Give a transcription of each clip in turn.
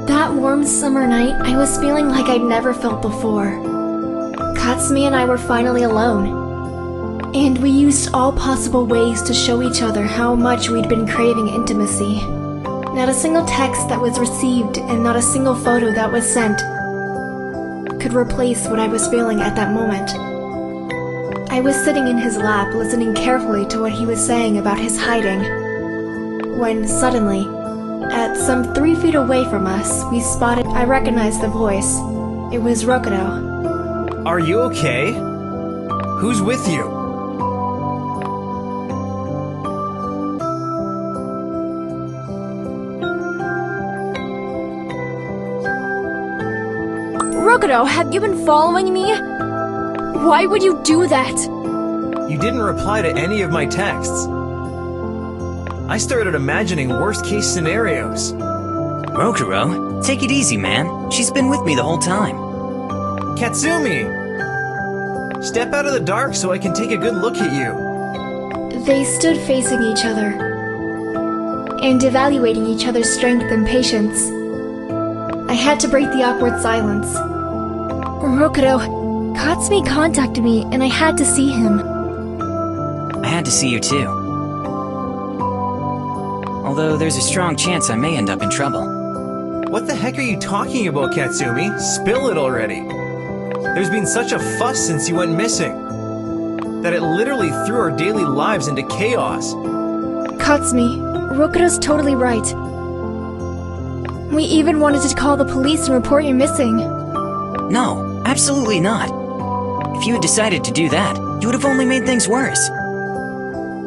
That warm summer night, I was feeling like I'd never felt before. Katsumi and I were finally alone, and we used all possible ways to show each other how much we'd been craving intimacy. Not a single text that was received and not a single photo that was sent could replace what I was feeling at that moment. I was sitting in his lap listening carefully to what he was saying about his hiding, when suddenly, at some 3 feet away from us, I recognized the voice. It was Rokudo. Are you okay? Who's with you? Rokudo, have you been following me? Why would you do that? You didn't reply to any of my texts. I started imagining worst-case scenarios. Rokudo, take it easy, man. She's been with me the whole time. Katsumi! Step out of the dark so I can take a good look at you. They stood facing each other and evaluating each other's strength and patience. I had to break the awkward silence. Rokudo, Katsumi contacted me and I had to see him. I had to see you too. Although there's a strong chance I may end up in trouble. What the heck are you talking about, Katsumi? Spill it already. There's been such a fuss since you went missing that it literally threw our daily lives into chaos. Katsumi, Rokudo's totally right. We even wanted to call the police and report you missing. No, absolutely not. If you had decided to do that, you would have only made things worse.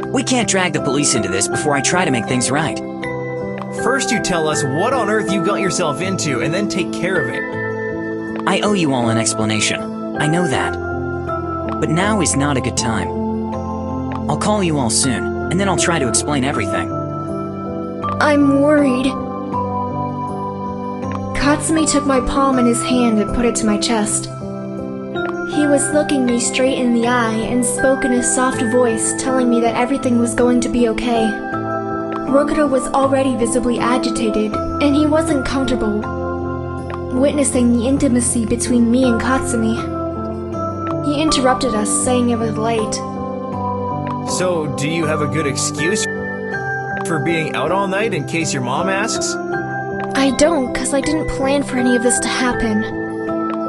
We can't drag the police into this before I try to make things right. First you tell us what on earth you got yourself into, and then take care of it. I owe you all an explanation. I know that. But now is not a good time. I'll call you all soon, and then I'll try to explain everything. I'm worried. Katsumi took my palm in his hand and put it to my chest. He was looking me straight in the eye and spoke in a soft voice, telling me that everything was going to be okay. Rokudo was already visibly agitated, and he wasn't comfortable witnessing the intimacy between me and Katsumi. He interrupted us, saying it was late. So, do you have a good excuse for being out all night in case your mom asks? I don't, cause I didn't plan for any of this to happen.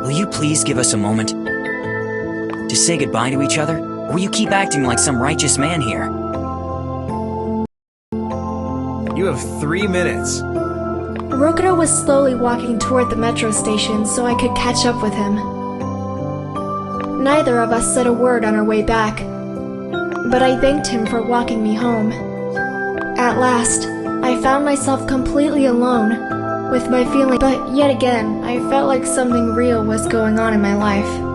Will you please give us a moment to say goodbye to each other? Or will you keep acting like some righteous man here? You have 3 minutes. Rokudo was slowly walking toward the metro station so I could catch up with him. Neither of us said a word on our way back, but I thanked him for walking me home. At last, I found myself completely alone with my feelings, but yet again, I felt like something real was going on in my life.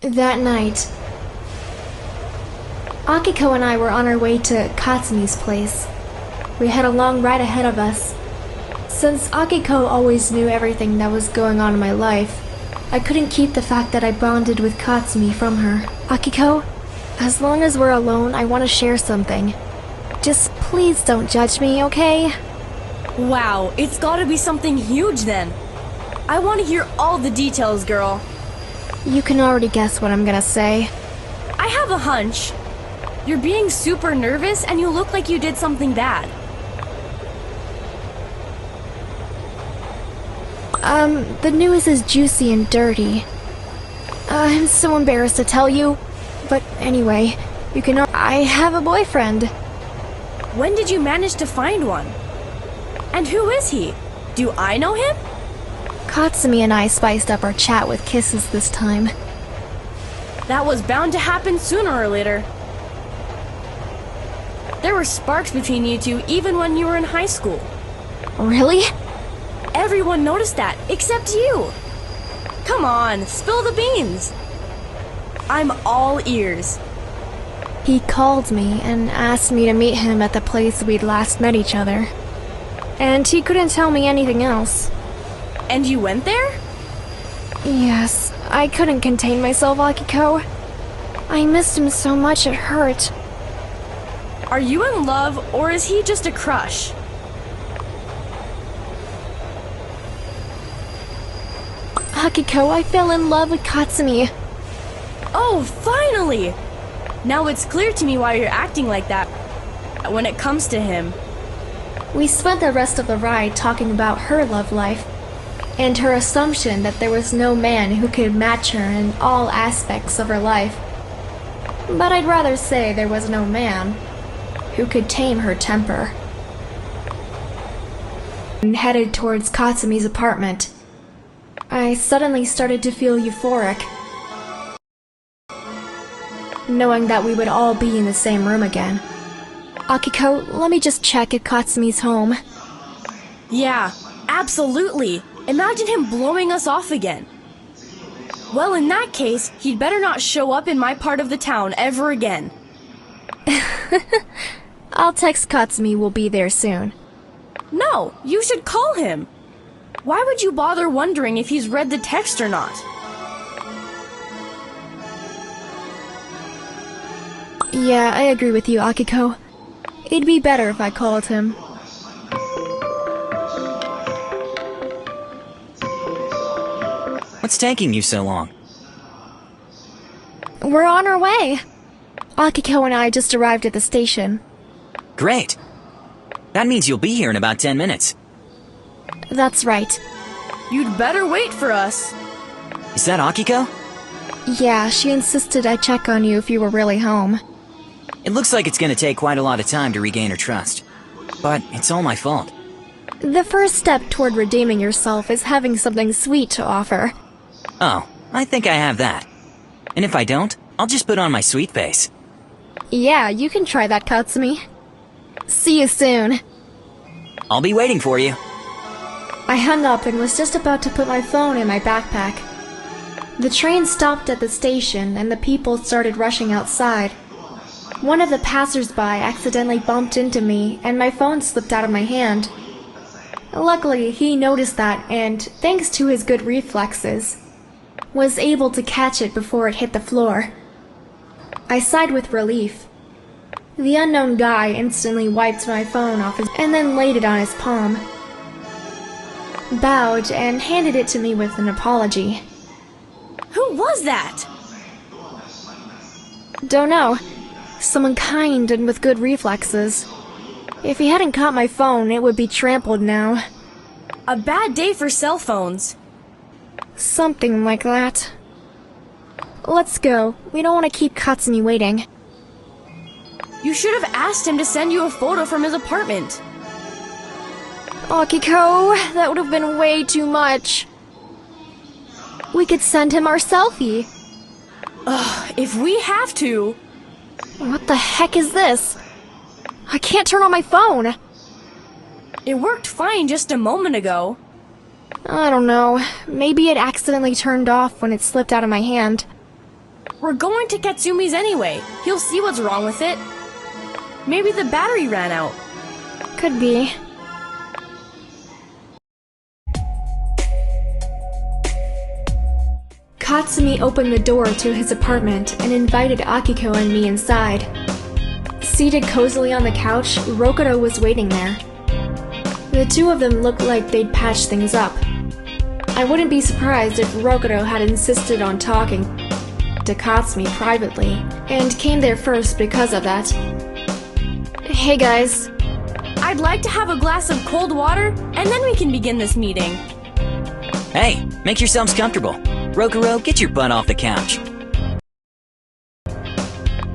That night, Akiko and I were on our way to Katsumi's place. We had a long ride ahead of us. Since Akiko always knew everything that was going on in my life, I couldn't keep the fact that I bonded with Katsumi from her. Akiko, as long as we're alone, I want to share something. Just please don't judge me, okay? Wow, it's gotta be something huge then. I want to hear all the details, girl. You can already guess what I'm gonna say. I have a hunch. You're being super nervous and you look like you did something bad. The news is juicy and dirty. I'm so embarrassed to tell you. But anyway, I have a boyfriend. When did you manage to find one? And who is he? Do I know him? Katsumi and I spiced up our chat with kisses this time. That was bound to happen sooner or later. There were sparks between you two even when you were in high school. Really? Everyone noticed that, except you. Come on, spill the beans. I'm all ears. He called me and asked me to meet him at the place we'd last met each other. And he couldn't tell me anything else. And you went there? Yes, I couldn't contain myself, Akiko. I missed him so much it hurt. Are you in love, or is he just a crush? Akiko, I fell in love with Katsumi. Oh, finally! Now it's clear to me why you're acting like that when it comes to him. We spent the rest of the ride talking about her love life, and her assumption that there was no man who could match her in all aspects of her life. But I'd rather say there was no man who could tame her temper. And headed towards Katsumi's apartment, I suddenly started to feel euphoric, knowing that we would all be in the same room again. Akiko, let me just check if Katsumi's home. Yeah, absolutely. Imagine him blowing us off again. Well, in that case, he'd better not show up in my part of the town ever again. I'll text Katsumi we'll be there soon. No, you should call him. Why would you bother wondering if he's read the text or not? Yeah, I agree with you, Akiko. It'd be better if I called him. What's taking you so long? We're on our way. Akiko and I just arrived at the station. Great. That means you'll be here in about 10 minutes. That's right. You'd better wait for us. Is that Akiko? Yeah, she insisted I check on you if you were really home. It looks like it's gonna take quite a lot of time to regain her trust. But it's all my fault. The first step toward redeeming yourself is having something sweet to offer. Oh, I think I have that. And if I don't, I'll just put on my sweet face. Yeah, you can try that, Katsumi. See you soon. I'll be waiting for you. I hung up and was just about to put my phone in my backpack. The train stopped at the station and the people started rushing outside. One of the passers-by accidentally bumped into me and my phone slipped out of my hand. Luckily, he noticed that and, thanks to his good reflexes, was able to catch it before it hit the floor. I sighed with relief. The unknown guy instantly wiped my phone off and then laid it on his palm, bowed, and handed it to me with an apology. Who was that? Don't know. Someone kind and with good reflexes. If he hadn't caught my phone, it would be trampled now. A bad day for cell phones. Something like that. Let's go. We don't want to keep Katsumi waiting. You should have asked him to send you a photo from his apartment. Akiko, that would have been way too much. We could send him our selfie. Ugh, if we have to. What the heck is this? I can't turn on my phone. It worked fine just a moment ago. I don't know. Maybe it accidentally turned off when it slipped out of my hand. We're going to Katsumi's anyway. He'll see what's wrong with it. Maybe the battery ran out. Could be. Katsumi opened the door to his apartment and invited Akiko and me inside. Seated cozily on the couch, Rokuto was waiting there. The two of them looked like they'd patched things up. I wouldn't be surprised if Rokuto had insisted on talking to Katsumi privately, and came there first because of that. Hey guys. I'd like to have a glass of cold water, and then we can begin this meeting. Hey, make yourselves comfortable. Rokuro, get your butt off the couch.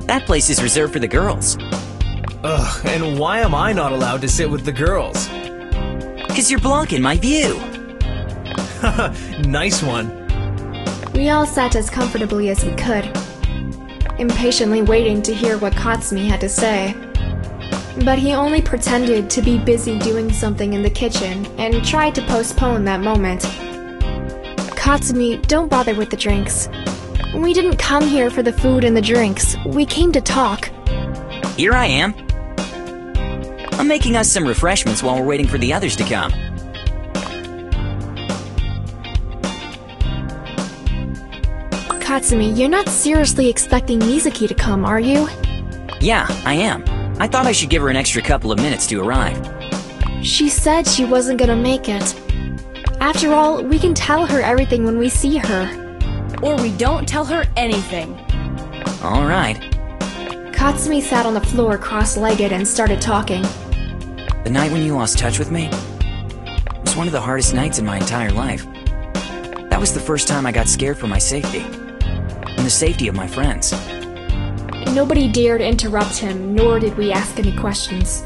That place is reserved for the girls. Ugh, and why am I not allowed to sit with the girls? 'Cause you're blocking my view. Haha, nice one. We all sat as comfortably as we could, impatiently waiting to hear what Katsumi had to say. But he only pretended to be busy doing something in the kitchen and tried to postpone that moment. Katsumi, don't bother with the drinks. We didn't come here for the food and the drinks. We came to talk. Here I am. I'm making us some refreshments while we're waiting for the others to come. Katsumi, you're not seriously expecting Mizuki to come, are you? Yeah, I am. I thought I should give her an extra couple of minutes to arrive. She said she wasn't gonna make it. After all, we can tell her everything when we see her. Or we don't tell her anything. All right. Katsumi sat on the floor cross-legged and started talking. The night when you lost touch with me was one of the hardest nights in my entire life. That was the first time I got scared for my safety and the safety of my friends. Nobody dared interrupt him, nor did we ask any questions.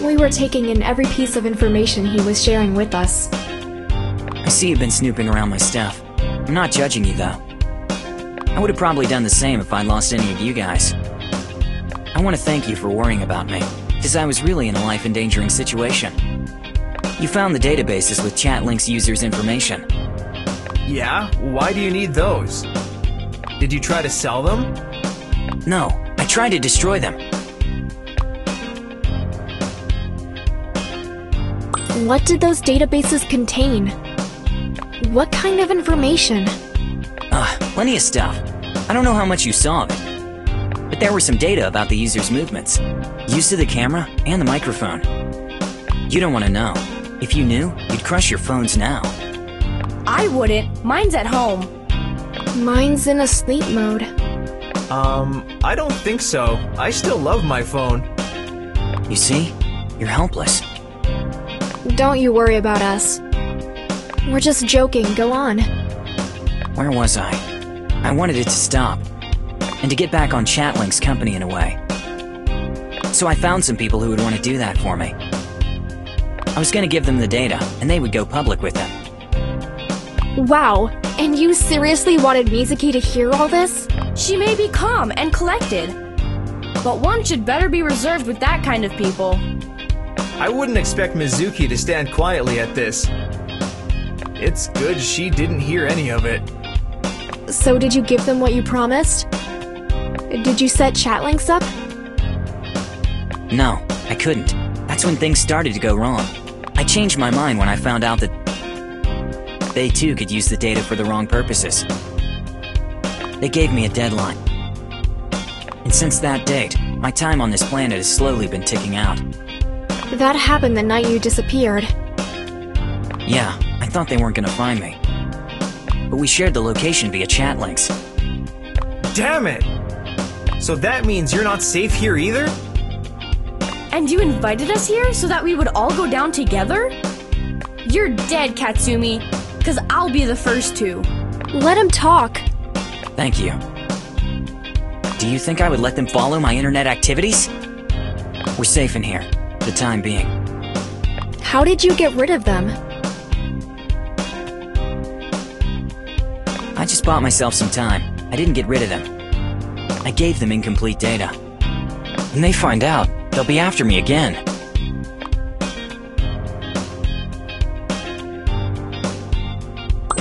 We were taking in every piece of information he was sharing with us. I see you've been snooping around my stuff. I'm not judging you, though. I would have probably done the same if I'd lost any of you guys. I want to thank you for worrying about me, because I was really in a life-endangering situation. You found the databases with ChatLinx users' information. Yeah? Why do you need those? Did you try to sell them? No, I tried to destroy them. What did those databases contain? What kind of information? Plenty of stuff. I don't know how much you saw of it, but there were some data about the user's movements, use of the camera, and the microphone. You don't want to know. If you knew, you'd crush your phones now. I wouldn't. Mine's at home. Mine's in a sleep mode. I don't think so. I still love my phone. You see? You're helpless. Don't you worry about us. We're just joking, go on. Where was I? I wanted it to stop, and to get back on ChatLinx company in a way. So I found some people who would want to do that for me. I was going to give them the data, and they would go public with them. Wow, and you seriously wanted Mizuki to hear all this? She may be calm and collected, but one should better be reserved with that kind of people. I wouldn't expect Mizuki to stand quietly at this. It's good she didn't hear any of it. So did you give them what you promised? Did you set ChatLinx up? No, I couldn't. That's when things started to go wrong. I changed my mind when I found out that they too could use the data for the wrong purposes. They gave me a deadline. And since that date, my time on this planet has slowly been ticking out. That happened the night you disappeared. Yeah, I thought they weren't gonna find me. But we shared the location via ChatLinx. Damn it! So that means you're not safe here either? And you invited us here so that we would all go down together? You're dead, Katsumi, because I'll be the first to. Let him talk. Thank you. Do you think I would let them follow my internet activities? We're safe in here, for the time being. How did you get rid of them? I just bought myself some time. I didn't get rid of them. I gave them incomplete data. When they find out, they'll be after me again.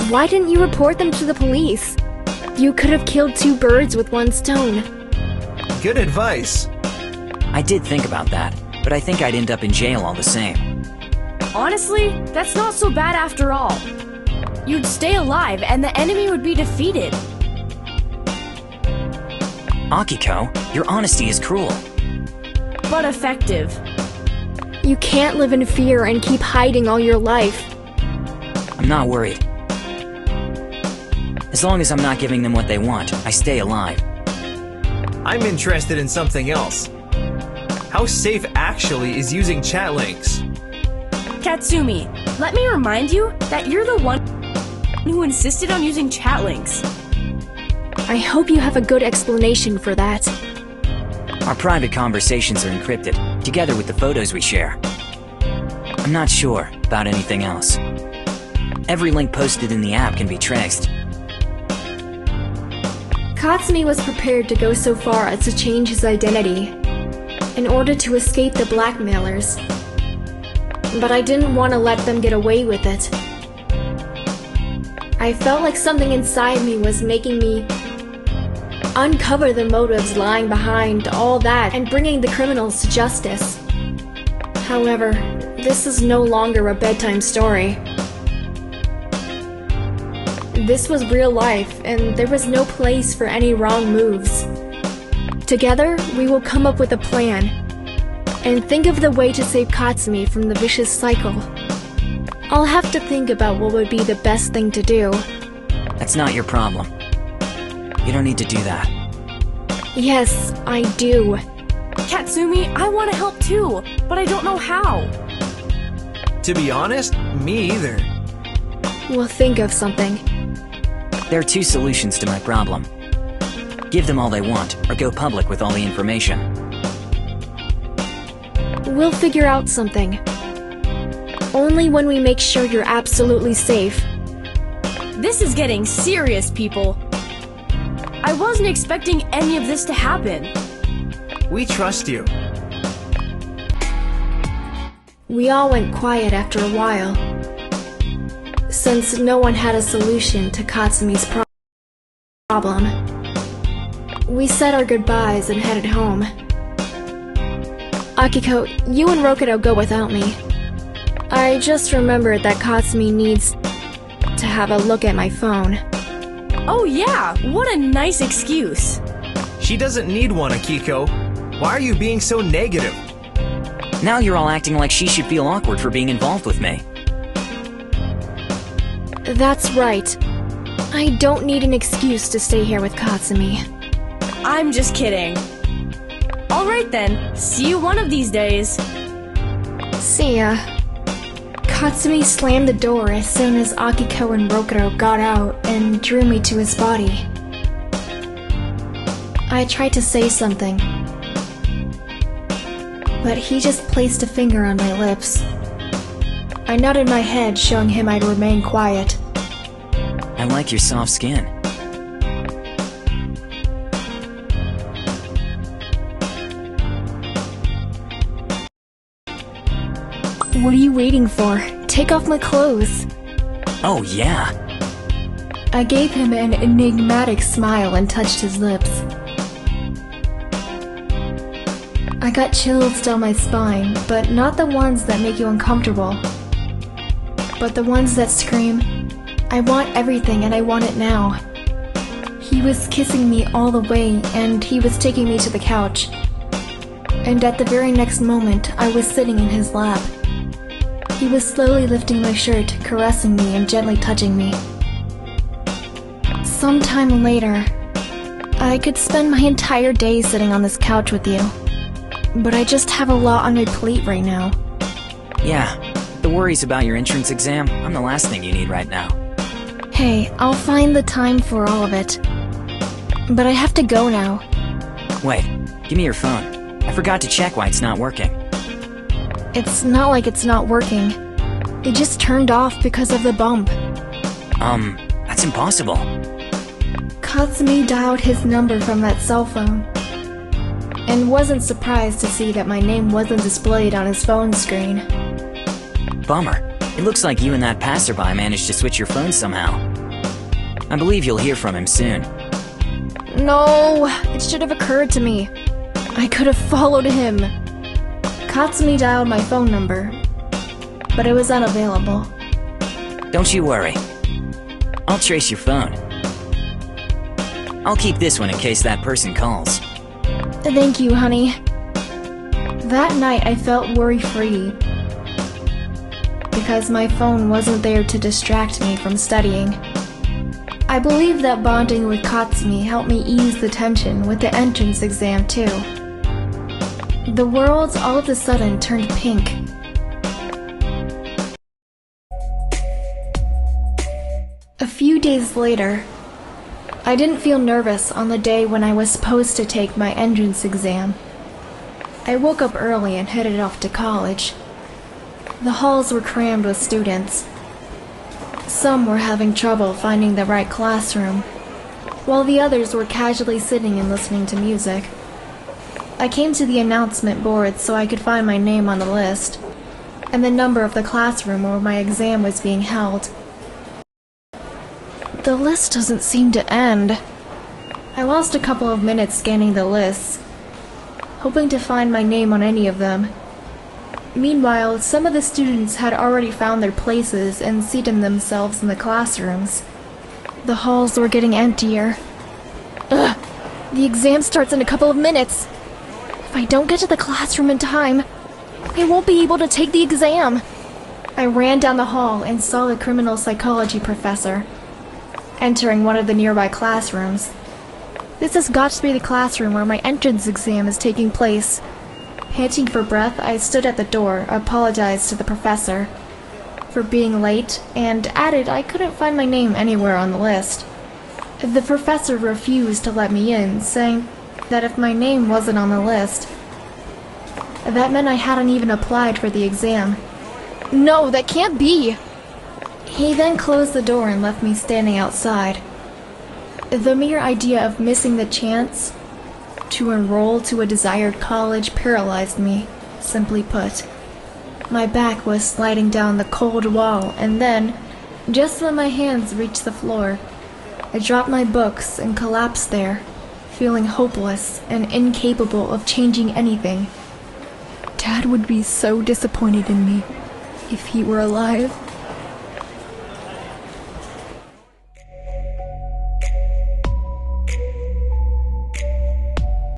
Why didn't you report them to the police? You could have killed two birds with one stone. Good advice. I did think about that, but I think I'd end up in jail all the same. Honestly, that's not so bad after all. You'd stay alive and the enemy would be defeated. Akiko, your honesty is cruel. But effective. You can't live in fear and keep hiding all your life. I'm not worried. As long as I'm not giving them what they want, I stay alive. I'm interested in something else. How safe actually is using ChatLinx? Katsumi, let me remind you that you're the one who insisted on using ChatLinx. I hope you have a good explanation for that. Our private conversations are encrypted, together with the photos we share. I'm not sure about anything else. Every link posted in the app can be traced. Katsumi was prepared to go so far as to change his identity in order to escape the blackmailers. But I didn't want to let them get away with it. I felt like something inside me was making me uncover the motives lying behind all that and bringing the criminals to justice. However, this is no longer a bedtime story. This was real life, and there was no place for any wrong moves. Together, we will come up with a plan, and think of the way to save Katsumi from the vicious cycle. I'll have to think about what would be the best thing to do. That's not your problem. You don't need to do that. Yes, I do. Katsumi, I want to help too, but I don't know how. To be honest, me either. We'll think of something. There are two solutions to my problem. Give them all they want, or go public with all the information. We'll figure out something. Only when we make sure you're absolutely safe. This is getting serious, people. I wasn't expecting any of this to happen. We trust you. We all went quiet after a while, since no one had a solution to Katsumi's problem. We said our goodbyes and headed home. Akiko, you and Rokido go without me. I just remembered that Katsumi needs to have a look at my phone. Oh yeah, what a nice excuse. She doesn't need one, Akiko. Why are you being so negative? Now you're all acting like she should feel awkward for being involved with me. That's right. I don't need an excuse to stay here with Katsumi. I'm just kidding. Alright then, see you one of these days. See ya. Katsumi slammed the door as soon as Akiko and Rokido got out and drew me to his body. I tried to say something, but he just placed a finger on my lips. I nodded my head, showing him I'd remain quiet. I like your soft skin. What are you waiting for? Take off my clothes. Oh yeah. I gave him an enigmatic smile and touched his lips. I got chills down my spine, but not the ones that make you uncomfortable, but the ones that scream, I want everything and I want it now. He was kissing me all the way, and he was taking me to the couch. And at the very next moment, I was sitting in his lap. He was slowly lifting my shirt, caressing me and gently touching me. Sometime later, I could spend my entire day sitting on this couch with you. But I just have a lot on my plate right now. Yeah, the worries about your entrance exam, I'm the last thing you need right now. Hey, I'll find the time for all of it. But I have to go now. Wait, give me your phone. I forgot to check why it's not working. It's not like it's not working. It just turned off because of the bump. That's impossible. Katsumi dialed his number from that cell phone, and wasn't surprised to see that my name wasn't displayed on his phone screen. Bummer. It looks like you and that passerby managed to switch your phone somehow. I believe you'll hear from him soon. No, it should have occurred to me. I could have followed him. Katsumi dialed my phone number, but it was unavailable. Don't you worry. I'll trace your phone. I'll keep this one in case that person calls. Thank you, honey. That night I felt worry-free because my phone wasn't there to distract me from studying. I believe that bonding with Katsumi helped me ease the tension with the entrance exam too. The world all of a sudden turned pink. A few days later, I didn't feel nervous on the day when I was supposed to take my entrance exam. I woke up early and headed off to college. The halls were crammed with students. Some were having trouble finding the right classroom, while the others were casually sitting and listening to music. I came to the announcement board so I could find my name on the list, and the number of the classroom where my exam was being held. The list doesn't seem to end. I lost a couple of minutes scanning the lists, hoping to find my name on any of them. Meanwhile, some of the students had already found their places and seated themselves in the classrooms. The halls were getting emptier. Ugh! The exam starts in a couple of minutes. If I don't get to the classroom in time, I won't be able to take the exam. I ran down the hall and saw the criminal psychology professor entering one of the nearby classrooms. This has got to be the classroom where my entrance exam is taking place. Panting for breath, I stood at the door, apologized to the professor for being late, and added I couldn't find my name anywhere on the list. The professor refused to let me in, saying that if my name wasn't on the list, that meant I hadn't even applied for the exam. No, that can't be! He then closed the door and left me standing outside. The mere idea of missing the chance to enroll to a desired college paralyzed me, simply put. My back was sliding down the cold wall, and then, just when my hands reached the floor, I dropped my books and collapsed there, feeling hopeless and incapable of changing anything. Dad would be so disappointed in me if he were alive.